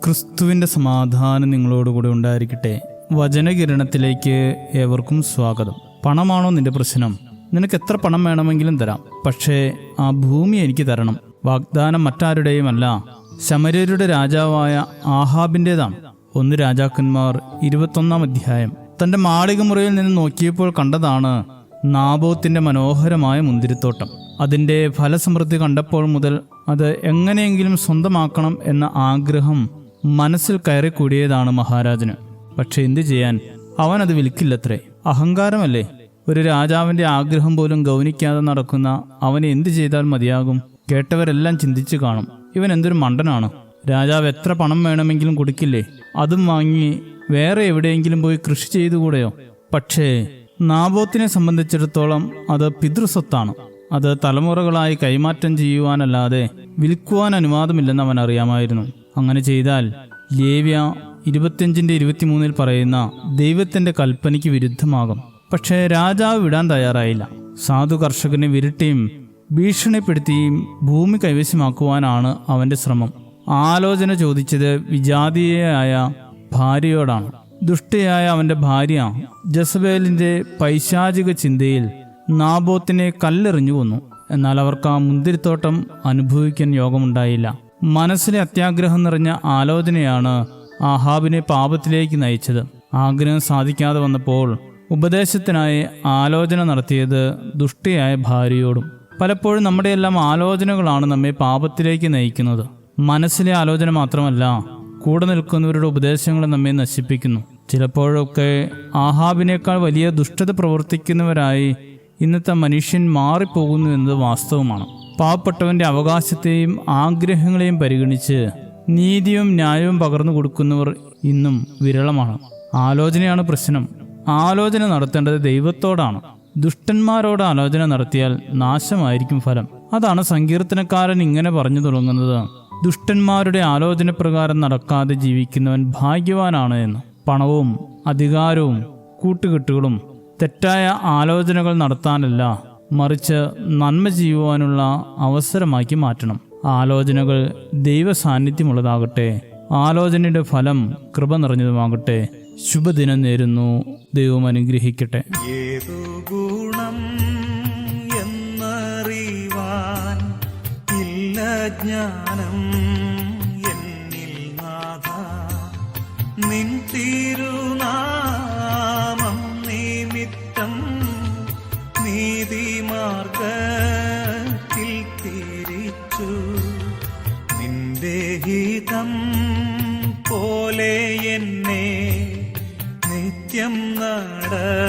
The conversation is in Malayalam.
ക്രിസ്തുവിൻ്റെ സമാധാനം നിങ്ങളോടുകൂടെ ഉണ്ടായിരിക്കട്ടെ. വചനകിരണത്തിലേക്ക് ഏവർക്കും സ്വാഗതം. പണമാണോ നിന്റെ പ്രശ്നം? നിനക്ക് എത്ര പണം വേണമെങ്കിലും തരാം, പക്ഷേ ആ ഭൂമി എനിക്ക് തരണം. വാഗ്ദാനം മറ്റാരുടെയുമല്ല, ശമര്യരുടെ രാജാവായ ആഹാബിൻ്റെതാണ്. 1 രാജാക്കന്മാർ 21 അധ്യായം. തൻ്റെ മാളികമുറിയിൽ നിന്ന് നോക്കിയപ്പോൾ കണ്ടതാണ് നാബോത്തിന്റെ മനോഹരമായ മുന്തിരിത്തോട്ടം. അതിൻ്റെ ഫലസമൃദ്ധി കണ്ടപ്പോൾ മുതൽ അത് എങ്ങനെയെങ്കിലും സ്വന്തമാക്കണം എന്ന ആഗ്രഹം മനസ്സിൽ കയറി കൂടിയതാണ് മഹാരാജന്. പക്ഷെ എന്തു ചെയ്യാൻ, അവൻ അത് വിൽക്കില്ലത്രേ. അഹങ്കാരമല്ലേ. ഒരു രാജാവിൻ്റെ ആഗ്രഹം പോലും ഗൗനിക്കാതെ നടക്കുന്ന അവനെ എന്തു ചെയ്താൽ മതിയാകും? കേട്ടവരെല്ലാം ചിന്തിച്ചു കാണും, ഇവൻ എന്തൊരു മണ്ടനാണ്. രാജാവ് എത്ര പണം വേണമെങ്കിലും കൊടുക്കില്ലേ? അതും വാങ്ങി വേറെ എവിടെയെങ്കിലും പോയി കൃഷി ചെയ്തുകൂടെയോ? പക്ഷേ നാബോത്തിനെ സംബന്ധിച്ചിടത്തോളം അത് പിതൃസ്വത്താണ്. അത് തലമുറകളായി കൈമാറ്റം ചെയ്യുവാനല്ലാതെ വിൽക്കുവാൻ അനുവാദമില്ലെന്ന് അവൻ അറിയാമായിരുന്നു. അങ്ങനെ ചെയ്താൽ ലേവ്യ 25:23 പറയുന്ന ദൈവത്തിന്റെ കൽപ്പനയ്ക്ക് വിരുദ്ധമാകും. പക്ഷേ രാജാവ് വിടാൻ തയ്യാറായില്ല. സാധു കർഷകനെ വിരട്ടിയും ഭീഷണിപ്പെടുത്തിയും ഭൂമി കൈവശമാക്കുവാനാണ് അവന്റെ ശ്രമം. ആലോചന ചോദിച്ചത് വിജാതീയയായ ഭാര്യയോടാണ്. ദുഷ്ടയായ അവന്റെ ഭാര്യ ജസബേലിന്റെ പൈശാചിക ചിന്തയിൽ നാബോത്തിനെ കല്ലെറിഞ്ഞു കൊന്നു. എന്നാൽ അവർക്ക് ആ മുന്തിരിത്തോട്ടം അനുഭവിക്കാൻ യോഗമുണ്ടായില്ല. മനസ്സിലെ അത്യാഗ്രഹം നിറഞ്ഞ ആലോചനയാണ് ആഹാബിനെ പാപത്തിലേക്ക് നയിച്ചത്. ആഗ്രഹം സാധിക്കാതെ വന്നപ്പോൾ ഉപദേശത്തിനായി ആലോചന നടത്തിയത് ദുഷ്ടയായ ഭാര്യയോടും. പലപ്പോഴും നമ്മുടെയെല്ലാം ആലോചനകളാണ് നമ്മെ പാപത്തിലേക്ക് നയിക്കുന്നത്. മനസ്സിലെ ആലോചന മാത്രമല്ല, കൂടെ നിൽക്കുന്നവരുടെ ഉപദേശങ്ങൾ നമ്മെ നശിപ്പിക്കുന്നു. ചിലപ്പോഴൊക്കെ ആഹാബിനേക്കാൾ വലിയ ദുഷ്ടത പ്രവർത്തിക്കുന്നവരായി ഇന്നത്തെ മനുഷ്യൻ മാറിപ്പോകുന്നു എന്നത് വാസ്തവമാണ്. പാവപ്പെട്ടവന്റെ അവകാശത്തെയും ആഗ്രഹങ്ങളെയും പരിഗണിച്ച് നീതിയും ന്യായവും പകർന്നു കൊടുക്കുന്നവർ ഇന്നും വിരളമാണ്. ആലോചനയാണ് പ്രശ്നം. ആലോചന നടത്തേണ്ടത് ദൈവത്തോടാണ്. ദുഷ്ടന്മാരോട് ആലോചന നടത്തിയാൽ നാശമായിരിക്കും ഫലം. അതാണ് സങ്കീർത്തനക്കാരൻ ഇങ്ങനെ പറഞ്ഞു തുടങ്ങുന്നത്: ദുഷ്ടന്മാരുടെ ആലോചന പ്രകാരം നടക്കാതെ ജീവിക്കുന്നവൻ ഭാഗ്യവാനാണ് എന്ന്. പണവും അധികാരവും കൂട്ടുകെട്ടുകളും തെറ്റായ ആലോചനകൾ നടത്താനല്ല, മറിച്ച് നന്മ ചെയ്യുവാനുള്ള അവസരമാക്കി മാറ്റണം. ആലോചനകൾ ദൈവ സാന്നിധ്യമുള്ളതാകട്ടെ. ആലോചനയുടെ ഫലം കൃപ നിറഞ്ഞതുമാകട്ടെ. ശുഭദിനം നേരുന്നു. ദൈവം അനുഗ്രഹിക്കട്ടെ. ഏതു ഗുണം എന്നറിവാൻ ഇല്ല ജ്ഞാനം എന്നിൽ നാഥ, നിൻ തിരുനാമം നിമിത്തം നീതിമാർഗത്തിൽ തിരിച്ചു. നിന്റെ ഹിതം പോലെ എന്നെ നിത്യം നടത്തിയിടേ.